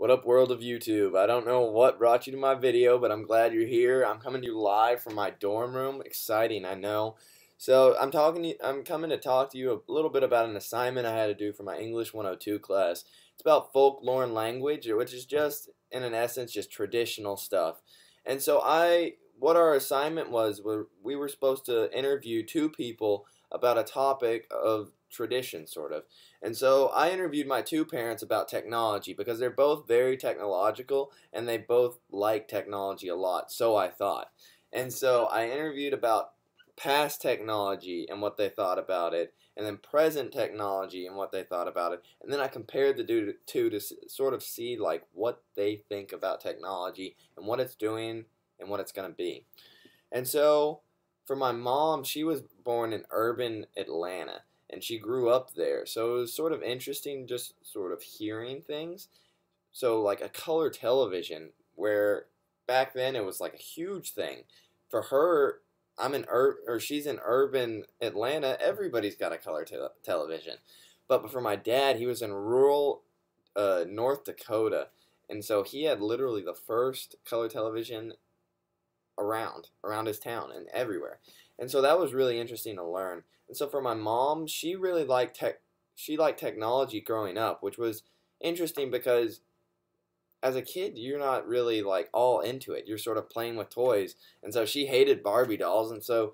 What up, world of YouTube? I don't know what brought you to my video, but I'm glad you're here. I'm coming to you live from my dorm room. Exciting, I know. So I'm coming to talk to you a little bit about an assignment I had to do for my English 102 class. It's about folklore and language, which is just, in an essence, just traditional stuff. And so what our assignment was, we were supposed to interview two people about a topic of tradition, sort of. And so I interviewed my two parents about technology because they're both very technological and they both like technology a lot, so I thought. And so I interviewed about past technology and what they thought about it, and then present technology and what they thought about it. And then I compared the two to sort of see like what they think about technology and what it's doing and what it's going to be. And so for my mom, she was born in urban Atlanta and she grew up there. So it was sort of interesting just sort of hearing things. So like a color television, where back then it was like a huge thing. For her, she's in urban Atlanta, everybody's got a color television. But for my dad, he was in rural North Dakota, and so he had literally the first color television around his town and everywhere. And so that was really interesting to learn. And so for my mom, she really liked technology growing up, which was interesting because as a kid you're not really like all into it. You're sort of playing with toys. And so she hated Barbie dolls, and so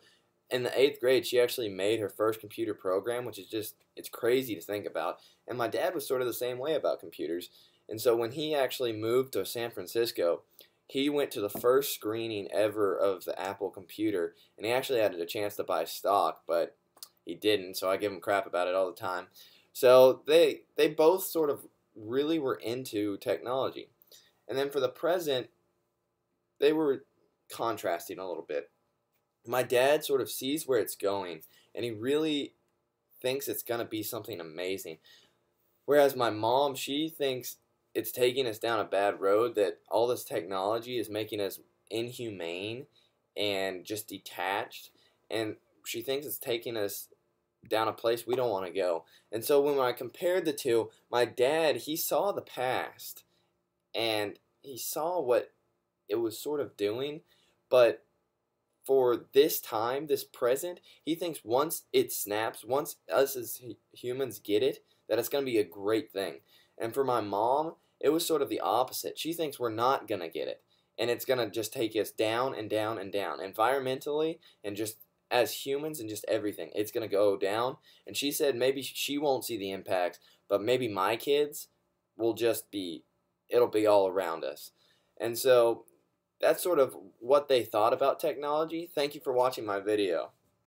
in the 8th grade she actually made her first computer program, which is just, it's crazy to think about. And my dad was sort of the same way about computers. And so when he actually moved to San Francisco, he went to the first screening ever of the Apple computer, and he actually had a chance to buy stock, but he didn't, so I give him crap about it all the time. So they both sort of really were into technology. And then for the present, they were contrasting a little bit. My dad sort of sees where it's going, and he really thinks it's going to be something amazing. Whereas my mom, she thinks it's taking us down a bad road, that all this technology is making us inhumane and just detached, and she thinks it's taking us down a place we don't want to go. And so when I compared the two, my dad, he saw the past and he saw what it was sort of doing, but for this time, this present, he thinks once it snaps, once us as humans get it, that it's going to be a great thing. And for my mom, it was sort of the opposite. She thinks we're not going to get it, and it's going to just take us down and down and down. Environmentally, and just as humans and just everything, it's going to go down. And she said maybe she won't see the impacts, but maybe my kids will just be, it'll be all around us. And so that's sort of what they thought about technology. Thank you for watching my video.